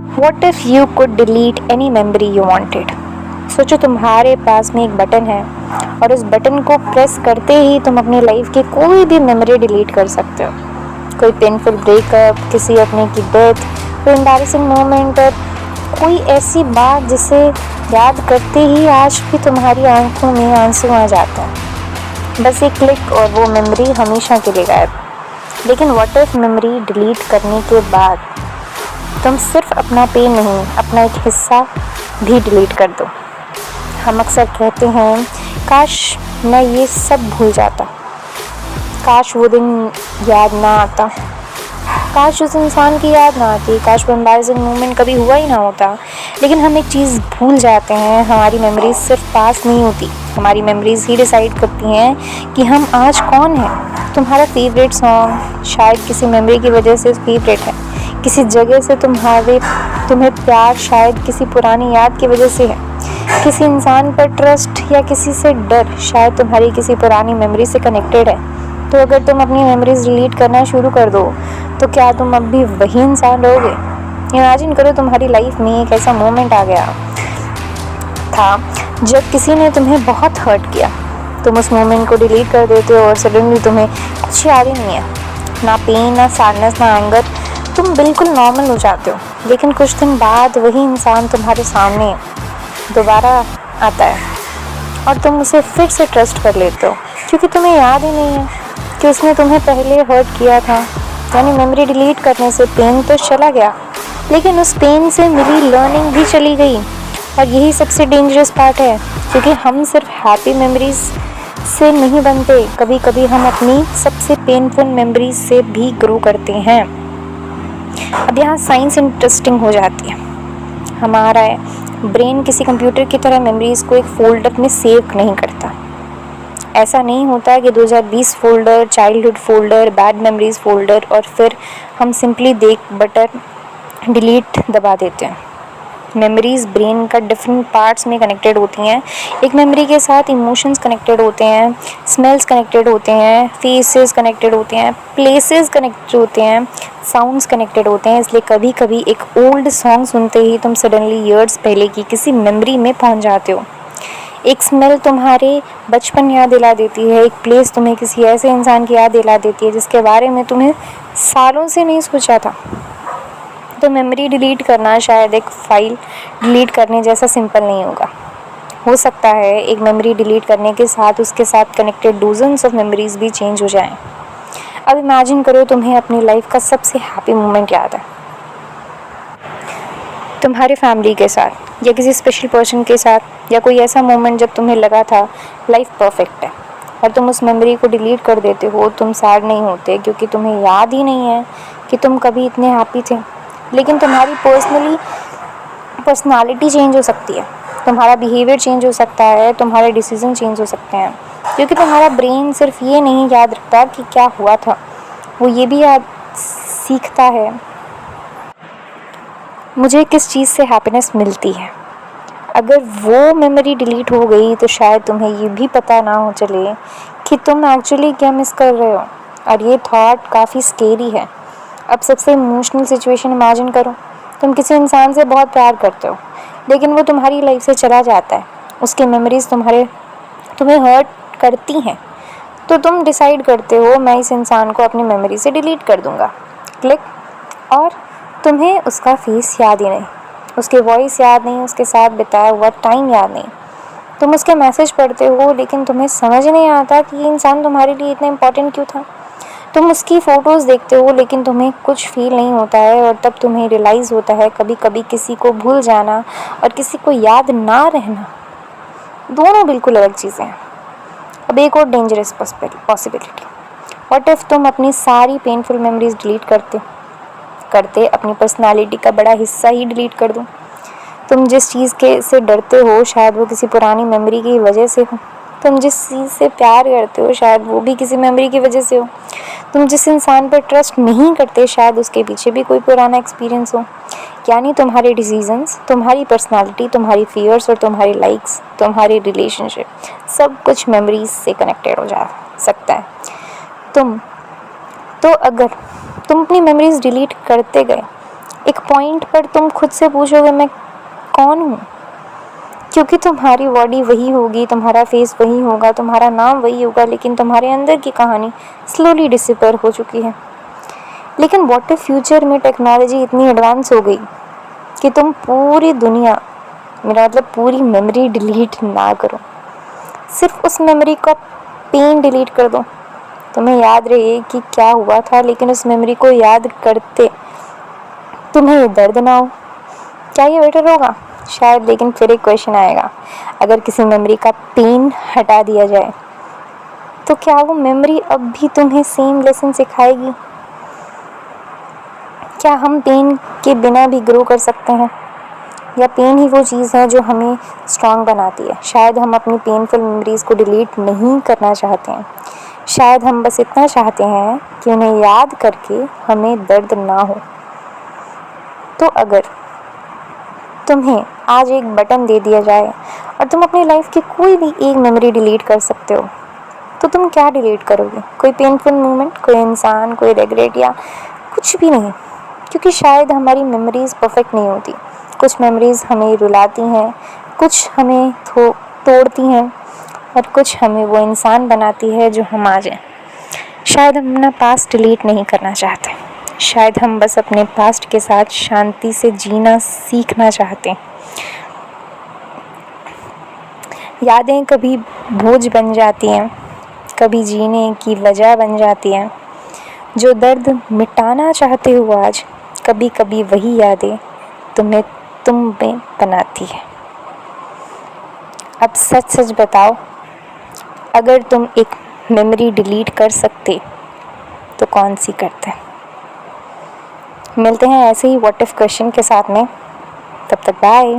What if you could delete any memory you wanted? सोचो तुम्हारे पास में एक बटन है और उस बटन को प्रेस करते ही तुम अपनी लाइफ की कोई भी मेमोरी डिलीट कर सकते हो। कोई पेनफुल ब्रेकअप, किसी अपने की डेथ, कोई एम्बैरेसिंग मोमेंट और कोई ऐसी बात जिसे याद करते ही आज भी तुम्हारी आंखों में आंसू आ जाते हैं। बस एक क्लिक और वो मेमोरी हमेशा के लिए गायब। लेकिन व्हाट इफ मेमोरी डिलीट करने के बाद तुम सिर्फ अपना पेन नहीं, अपना एक हिस्सा भी डिलीट कर दो। हम अक्सर कहते हैं काश मैं ये सब भूल जाता, काश वो दिन याद ना आता, काश उस इंसान की याद ना आती, काश वो एम्बैरेसिंग मोमेंट कभी हुआ ही ना होता। लेकिन हम एक चीज़ भूल जाते हैं, हमारी मेमोरीज सिर्फ पास नहीं होती, हमारी मेमोरीज ही डिसाइड करती हैं कि हम आज कौन हैं। तुम्हारा फेवरेट सॉन्ग शायद किसी मेमोरी की वजह से फेवरेट है, किसी जगह से तुम्हें प्यार शायद किसी पुरानी याद की वजह से है, किसी इंसान पर ट्रस्ट या किसी से डर शायद तुम्हारी किसी पुरानी मेमोरी से कनेक्टेड है। तो अगर तुम अपनी मेमोरीज डिलीट करना शुरू कर दो तो क्या तुम अब भी वही इंसान रहोगे? इमेजिन करो तुम्हारी लाइफ में एक ऐसा मोमेंट आ गया था जब किसी ने तुम्हें बहुत हर्ट किया। तुम उस मोमेंट को डिलीट कर देते हो और सडनली तुम्हें कुछ याद ही नहीं है, ना पेन, ना सैडनेस, ना एंगर। तुम बिल्कुल नॉर्मल हो जाते हो। लेकिन कुछ दिन बाद वही इंसान तुम्हारे सामने दोबारा आता है और तुम उसे फिर से ट्रस्ट कर लेते हो, क्योंकि तुम्हें याद ही नहीं है कि उसने तुम्हें पहले हर्ट किया था। यानी मेमोरी डिलीट करने से पेन तो चला गया, लेकिन उस पेन से मिली लर्निंग भी चली गई। और यही सबसे डेंजरस पार्ट है, क्योंकि हम सिर्फ हैप्पी मेमोरीज से नहीं बनते, कभी कभी हम अपनी सबसे पेनफुल मेमोरीज से भी ग्रो करते हैं। अब यहाँ साइंस इंटरेस्टिंग हो जाती है। हमारा ब्रेन किसी कंप्यूटर की तरह मेमोरीज को एक फोल्डर में सेव नहीं करता। ऐसा नहीं होता कि 2020 folder, childhood folder, bad memories folder और फिर हम सिंपली देख बटन डिलीट दबा देते हैं। मेमोरीज ब्रेन का डिफरेंट पार्ट्स में कनेक्टेड होती हैं। एक मेमोरी के साथ इमोशंस कनेक्टेड होते हैं, स्मेल्स कनेक्टेड होते हैं, फेसेस कनेक्टेड होते हैं, प्लेसेस कनेक्टेड होते हैं, साउंड्स कनेक्टेड होते हैं। इसलिए कभी कभी एक ओल्ड सॉन्ग सुनते ही तुम सडनली ईयर्स पहले की किसी मेमोरी में पहुंच जाते हो। एक स्मेल तुम्हारे बचपन याद दिला देती है, एक प्लेस तुम्हें किसी ऐसे इंसान की याद दिला देती है जिसके बारे में तुम्हें सालों से नहीं सोचा था। तो मेमोरी डिलीट करना शायद एक फाइल डिलीट करने जैसा सिंपल नहीं होगा। हो सकता है एक मेमोरी डिलीट करने के साथ उसके साथ कनेक्टेड डोजन्स ऑफ मेमोरीज भी चेंज हो जाएं। अब इमेजिन करो तुम्हें अपनी लाइफ का सबसे हैप्पी मोमेंट याद है, तुम्हारे फैमिली के साथ या किसी स्पेशल पर्सन के साथ, या कोई ऐसा मोमेंट जब तुम्हें लगा था लाइफ परफेक्ट है, और तुम उस मेमोरी को डिलीट कर देते हो। तुम सैड नहीं होते क्योंकि तुम्हें याद ही नहीं है कि तुम कभी इतने हैप्पी थे, लेकिन तुम्हारी पर्सनालिटी चेंज हो सकती है, तुम्हारा बिहेवियर चेंज हो सकता है, तुम्हारे डिसीजन चेंज हो सकते हैं, क्योंकि तुम्हारा ब्रेन सिर्फ ये नहीं याद रखता कि क्या हुआ था, वो ये भी याद सीखता है मुझे किस चीज़ से हैप्पीनेस मिलती है। अगर वो मेमोरी डिलीट हो गई तो शायद तुम्हें ये भी पता ना हो चले कि तुम एक्चुअली क्या मिस कर रहे हो। और ये थॉट काफ़ी स्केरी है। अब सबसे इमोशनल सिचुएशन इमेजिन करो। तुम किसी इंसान से बहुत प्यार करते हो, लेकिन वो तुम्हारी लाइफ से चला जाता है, उसकी मेमोरीज तुम्हें हर्ट करती हैं। तो तुम डिसाइड करते हो मैं इस इंसान को अपनी मेमोरी से डिलीट कर दूंगा। क्लिक, और तुम्हें उसका फेस याद ही नहीं, उसकी वॉइस याद नहीं, उसके साथ बिताया हुआ टाइम याद नहीं। तुम उसके मैसेज पढ़ते हो लेकिन तुम्हें समझ नहीं आता कि ये इंसान तुम्हारे लिए इतना इम्पोर्टेंट क्यों था। तुम उसकी फ़ोटोज़ देखते हो लेकिन तुम्हें कुछ फील नहीं होता है, और तब तुम्हें रियलाइज़ होता है कभी कभी किसी को भूल जाना और किसी को याद ना रहना दोनों बिल्कुल अलग चीज़ें हैं। अब एक और डेंजरस पॉसिबिलिटी, व्हाट इफ़ तुम अपनी सारी पेनफुल मेमोरीज डिलीट करते अपनी पर्सनालिटी का बड़ा हिस्सा ही डिलीट कर दो। तुम जिस चीज़ के से डरते हो शायद वो किसी पुरानी मेमोरी की वजह से हो, तुम जिस चीज़ से प्यार करते हो शायद वो भी किसी मेमोरी की वजह से हो, तुम जिस इंसान पर ट्रस्ट नहीं करते शायद उसके पीछे भी कोई पुराना एक्सपीरियंस हो। यानी तुम्हारे डिसीजंस, तुम्हारी पर्सनालिटी, तुम्हारी फियर्स और तुम्हारी लाइक्स, तुम्हारी रिलेशनशिप, सब कुछ मेमोरीज से कनेक्टेड हो जा सकता है। अगर तुम अपनी मेमोरीज डिलीट करते गए एक पॉइंट पर तुम खुद से पूछोगे मैं कौन हूँ, क्योंकि तुम्हारी बॉडी वही होगी, तुम्हारा फेस वही होगा, तुम्हारा नाम वही होगा, लेकिन तुम्हारे अंदर की कहानी स्लोली डिसअपीयर हो चुकी है। लेकिन व्हाट इफ फ्यूचर में टेक्नोलॉजी इतनी एडवांस हो गई कि तुम पूरी दुनिया, मेरा मतलब पूरी मेमोरी डिलीट ना करो, सिर्फ उस मेमोरी का पेन डिलीट कर दो, तुम्हें याद रहे कि क्या हुआ था, लेकिन उस मेमोरी को याद करते तुम्हें ये दर्द ना हो, क्या ये बेटर होगा? शायद। लेकिन फिर एक क्वेश्चन आएगा, अगर किसी मेमोरी का पेन हटा दिया जाए तो क्या वो मेमोरी अब भी तुम्हें सेम लेसन सिखाएगी? क्या हम पेन के बिना भी ग्रो कर सकते हैं, या पेन ही वो चीज़ है जो हमें स्ट्रांग बनाती है? शायद हम अपनी पेनफुल मेमोरीज़ को डिलीट नहीं करना चाहते हैं, शायद हम बस इतना चाहते हैं कि उन्हें याद करके हमें दर्द ना हो। तो अगर तुम्हें आज एक बटन दे दिया जाए और तुम अपनी लाइफ की कोई भी एक मेमोरी डिलीट कर सकते हो, तो तुम क्या डिलीट करोगे? कोई पेनफुल मोमेंट, कोई इंसान, कोई रिग्रेट, या कुछ भी नहीं? क्योंकि शायद हमारी मेमोरीज़ परफेक्ट नहीं होती, कुछ मेमोरीज़ हमें रुलाती हैं, कुछ हमें तोड़ती हैं, और कुछ हमें वो इंसान बनाती है जो हम आज हैं। शायद हम अपना पास्ट डिलीट नहीं करना चाहते, शायद हम बस अपने पास्ट के साथ शांति से जीना सीखना चाहते हैं। यादें कभी बोझ बन जाती हैं, कभी जीने की वजह बन जाती हैं। जो दर्द मिटाना चाहते हो आज, कभी कभी वही यादें तुम्हें तुम में बनाती है। अब सच सच बताओ, अगर तुम एक मेमोरी डिलीट कर सकते तो कौन सी करते? मिलते हैं ऐसे ही व्हाट इफ क्वेश्चन के साथ में, तब तक बाय।